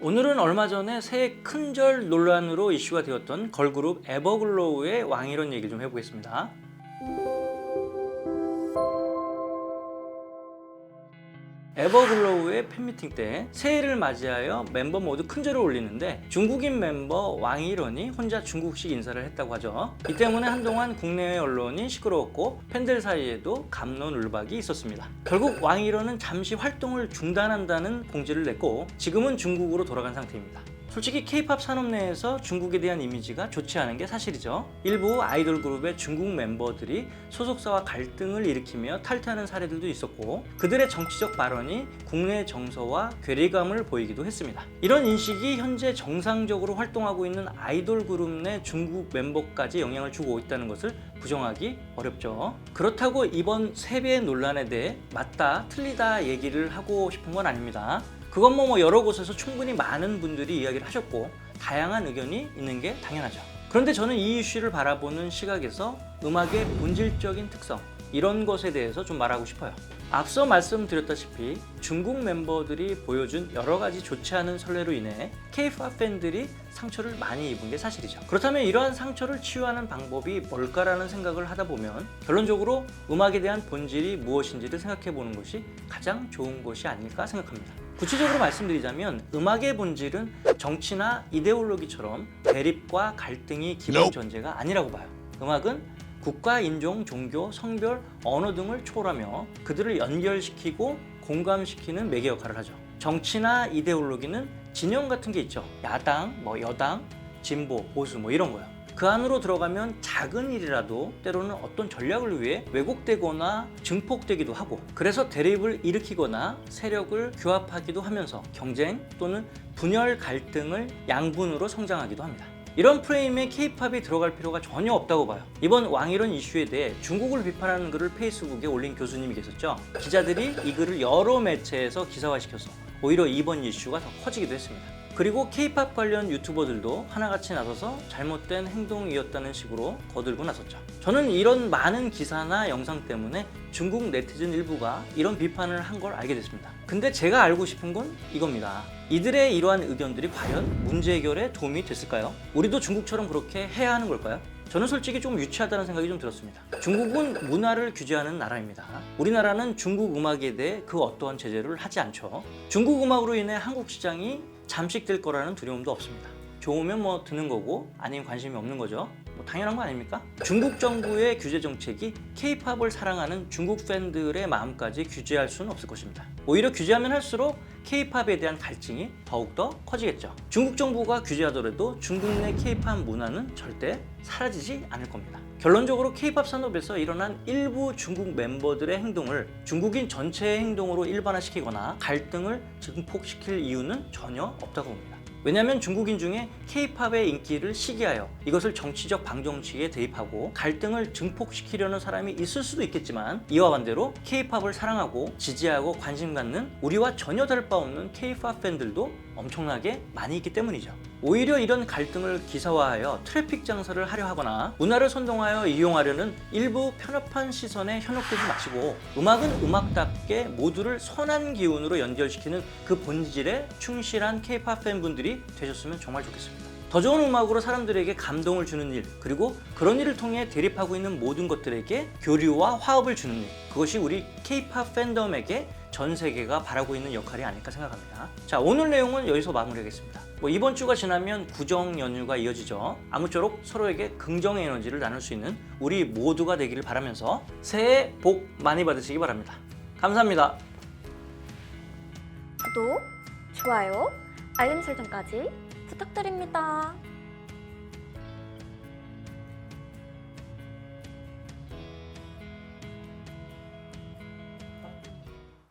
오늘은 얼마 전에 새해 큰절 논란으로 이슈가 되었던 걸그룹 에버글로우의 왕이론 얘기를 좀 해보겠습니다. 에버글로우의 팬미팅 때 새해를 맞이하여 멤버 모두 큰절을 올리는데 중국인 멤버 왕이런이 혼자 중국식 인사를 했다고 하죠. 이 때문에 한동안 국내외 언론이 시끄러웠고 팬들 사이에도 갑론을박이 있었습니다. 결국 왕이런은 잠시 활동을 중단한다는 공지를 냈고 지금은 중국으로 돌아간 상태입니다. 솔직히 K-팝 산업 내에서 중국에 대한 이미지가 좋지 않은 게 사실이죠. 일부 아이돌 그룹의 중국 멤버들이 소속사와 갈등을 일으키며 탈퇴하는 사례들도 있었고 그들의 정치적 발언이 국내 정서와 괴리감을 보이기도 했습니다. 이런 인식이 현재 정상적으로 활동하고 있는 아이돌 그룹 내 중국 멤버까지 영향을 주고 있다는 것을 부정하기 어렵죠. 그렇다고 이번 세배 논란에 대해 맞다 틀리다 얘기를 하고 싶은 건 아닙니다. 그건 뭐 여러 곳에서 충분히 많은 분들이 이야기를 하셨고 다양한 의견이 있는 게 당연하죠. 그런데 저는 이 이슈를 바라보는 시각에서 음악의 본질적인 특성 이런 것에 대해서 좀 말하고 싶어요. 앞서 말씀드렸다시피 중국 멤버들이 보여준 여러 가지 좋지 않은 선례로 인해 K-팝 팬들이 상처를 많이 입은 게 사실이죠. 그렇다면 이러한 상처를 치유하는 방법이 뭘까라는 생각을 하다 보면 결론적으로 음악에 대한 본질이 무엇인지를 생각해 보는 것이 가장 좋은 것이 아닐까 생각합니다. 구체적으로 말씀드리자면 음악의 본질은 정치나 이데올로기처럼 대립과 갈등이 기본 전제가 아니라고 봐요. 음악은 국가, 인종, 종교, 성별, 언어 등을 초월하며 그들을 연결시키고 공감시키는 매개 역할을 하죠. 정치나 이데올로기는 진영 같은 게 있죠. 야당, 여당, 진보, 보수 이런 거요. 그 안으로 들어가면 작은 일이라도 때로는 어떤 전략을 위해 왜곡되거나 증폭되기도 하고 그래서 대립을 일으키거나 세력을 규합하기도 하면서 경쟁 또는 분열 갈등을 양분으로 성장하기도 합니다. 이런 프레임에 K-팝이 들어갈 필요가 전혀 없다고 봐요. 이번 왕이론 이슈에 대해 중국을 비판하는 글을 페이스북에 올린 교수님이 계셨죠. 기자들이 이 글을 여러 매체에서 기사화시켜서 오히려 이번 이슈가 더 커지기도 했습니다. 그리고 K-팝 관련 유튜버들도 하나같이 나서서 잘못된 행동이었다는 식으로 거들고 나섰죠. 저는 이런 많은 기사나 영상 때문에 중국 네티즌 일부가 이런 비판을 한 걸 알게 됐습니다. 근데 제가 알고 싶은 건 이겁니다. 이들의 이러한 의견들이 과연 문제 해결에 도움이 됐을까요? 우리도 중국처럼 그렇게 해야 하는 걸까요? 저는 솔직히 좀 유치하다는 생각이 좀 들었습니다. 중국은 문화를 규제하는 나라입니다. 우리나라는 중국 음악에 대해 그 어떠한 제재를 하지 않죠. 중국 음악으로 인해 한국 시장이 잠식될 거라는 두려움도 없습니다. 좋으면 듣는 거고 아니면 관심이 없는 거죠. 당연한 거 아닙니까? 중국 정부의 규제 정책이 K-팝을 사랑하는 중국 팬들의 마음까지 규제할 수는 없을 것입니다. 오히려 규제하면 할수록 K-팝에 대한 갈증이 더욱더 커지겠죠. 중국 정부가 규제하더라도 중국 내 K-팝 문화는 절대 사라지지 않을 겁니다. 결론적으로 K-팝 산업에서 일어난 일부 중국 멤버들의 행동을 중국인 전체의 행동으로 일반화시키거나 갈등을 증폭시킬 이유는 전혀 없다고 봅니다. 왜냐하면 중국인 중에 K-팝의 인기를 시기하여 이것을 정치적 방정식에 대입하고 갈등을 증폭시키려는 사람이 있을 수도 있겠지만 이와 반대로 K-팝을 사랑하고 지지하고 관심 갖는 우리와 전혀 다를 바 없는 K-팝 팬들도 엄청나게 많이 있기 때문이죠. 오히려 이런 갈등을 기사화하여 트래픽 장사를 하려 하거나 문화를 선동하여 이용하려는 일부 편협한 시선에 현혹되지 마시고 음악은 음악답게 모두를 선한 기운으로 연결시키는 그 본질에 충실한 K-팝 팬분들이 되셨으면 정말 좋겠습니다. 더 좋은 음악으로 사람들에게 감동을 주는 일, 그리고 그런 일을 통해 대립하고 있는 모든 것들에게 교류와 화합을 주는 일, 그것이 우리 K-팝 팬덤에게 전 세계가 바라고 있는 역할이 아닐까 생각합니다. 자, 오늘 내용은 여기서 마무리하겠습니다. 이번 주가 지나면 구정 연휴가 이어지죠. 아무쪼록 서로에게 긍정의 에너지를 나눌 수 있는 우리 모두가 되기를 바라면서 새해 복 많이 받으시기 바랍니다. 감사합니다. 구독, 좋아요, 알림 설정까지 부탁드립니다.